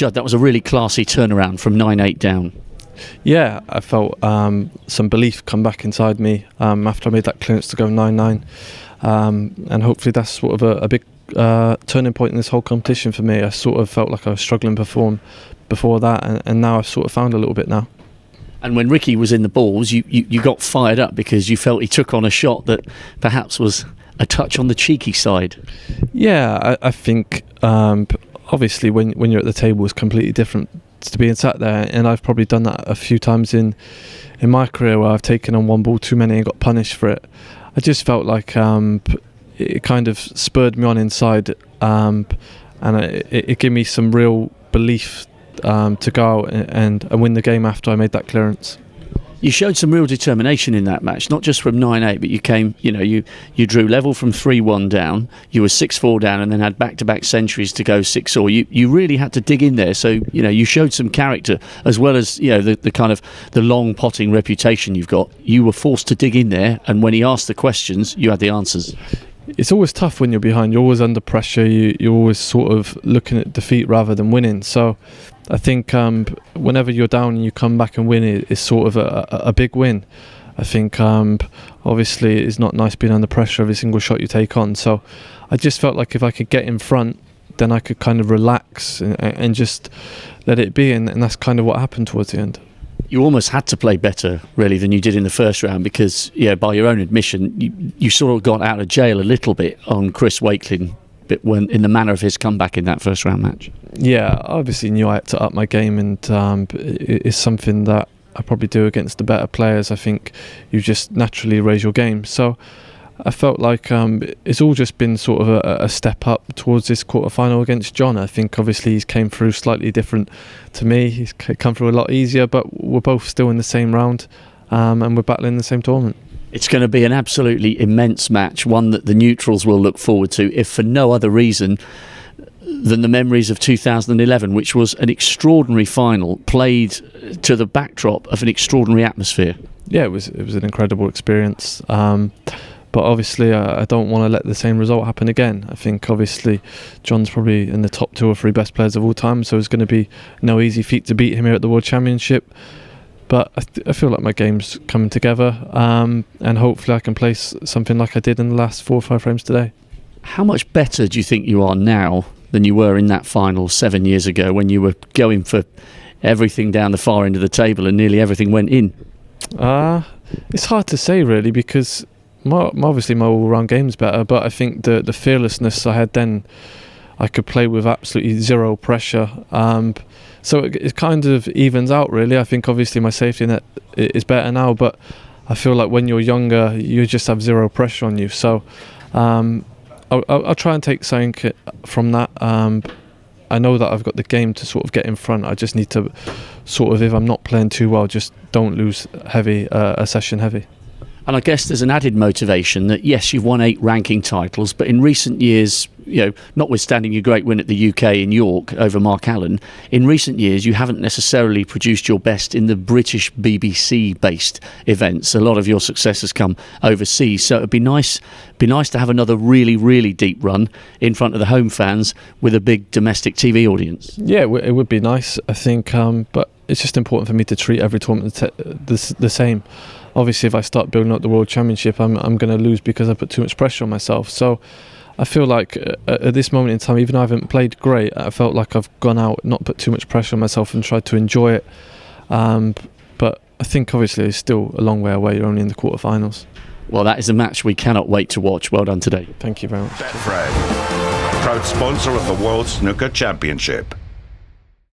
Judd, that was a really classy turnaround from 9-8 down. Yeah, I felt some belief come back inside me after I made that clearance to go 9-9. And hopefully that's sort of a big turning point in this whole competition for me. I sort of felt like I was struggling to perform before that, and now I've sort of found a little bit now. And when Ricky was in the balls, you got fired up because you felt he took on a shot that perhaps was a touch on the cheeky side. Yeah, I think obviously when you're at the table it's completely different to being sat there, and I've probably done that a few times in my career where I've taken on one ball too many and got punished for it. I just felt like it kind of spurred me on inside, and it gave me some real belief to go out and win the game after I made that clearance. You showed some real determination in that match, not just from 9-8, but you came, you drew level from 3-1 down, you were 6-4 down, and then had back-to-back centuries to go 6-all. You really had to dig in there, so you showed some character as well as the kind of the long potting reputation you've got. You were forced to dig in there, and when he asked the questions, you had the answers. It's always tough when you're behind. You're always under pressure. You're always sort of looking at defeat rather than winning. So I think whenever you're down and you come back and win, it's sort of a big win. I think obviously it's not nice being under pressure every single shot you take on. So I just felt like if I could get in front, then I could kind of relax and just let it be. And that's kind of what happened towards the end. You almost had to play better, really, than you did in the first round because, by your own admission, you sort of got out of jail a little bit on Chris Wakelin in the manner of his comeback in that first round match. Yeah, I obviously knew I had to up my game, and it's something that I probably do against the better players. I think you just naturally raise your game. So I felt like it's all just been sort of a step up towards this quarter-final against John. I think obviously he's came through slightly different to me. He's come through a lot easier, but we're both still in the same round and we're battling the same tournament. It's going to be an absolutely immense match, one that the neutrals will look forward to, if for no other reason than the memories of 2011, which was an extraordinary final played to the backdrop of an extraordinary atmosphere. Yeah, it was an incredible experience. But obviously, I don't want to let the same result happen again. I think obviously John's probably in the top 2 or 3 best players of all time, so it's going to be no easy feat to beat him here at the World Championship. But I feel like my game's coming together, and hopefully I can place something like I did in the last 4 or 5 frames today. How much better do you think you are now than you were in that final 7 years ago when you were going for everything down the far end of the table and nearly everything went in? It's hard to say really, because obviously my all-round game's better, but I think the fearlessness I had then, I could play with absolutely zero pressure. So it kind of evens out really. I think obviously my safety net is better now, but I feel like when you're younger, you just have zero pressure on you. So I'll try and take something from that. I know that I've got the game to sort of get in front. I just need to sort of, if I'm not playing too well, just don't lose a session heavy. And I guess there's an added motivation that, yes, you've won 8 ranking titles, but in recent years, notwithstanding your great win at the UK in York over Mark Allen, in recent years you haven't necessarily produced your best in the British BBC-based events. A lot of your success has come overseas, so it'd be nice to have another really, really deep run in front of the home fans with a big domestic TV audience. Yeah, it would be nice, I think, but it's just important for me to treat every tournament the same. Obviously, if I start building up the World Championship, I'm going to lose because I put too much pressure on myself. So I feel like at this moment in time, even though I haven't played great, I felt like I've gone out, not put too much pressure on myself and tried to enjoy it. But I think obviously it's still a long way away. You're only in the quarterfinals. Well, that is a match we cannot wait to watch. Well done today. Thank you very much. Betfred, proud sponsor of the World Snooker Championship.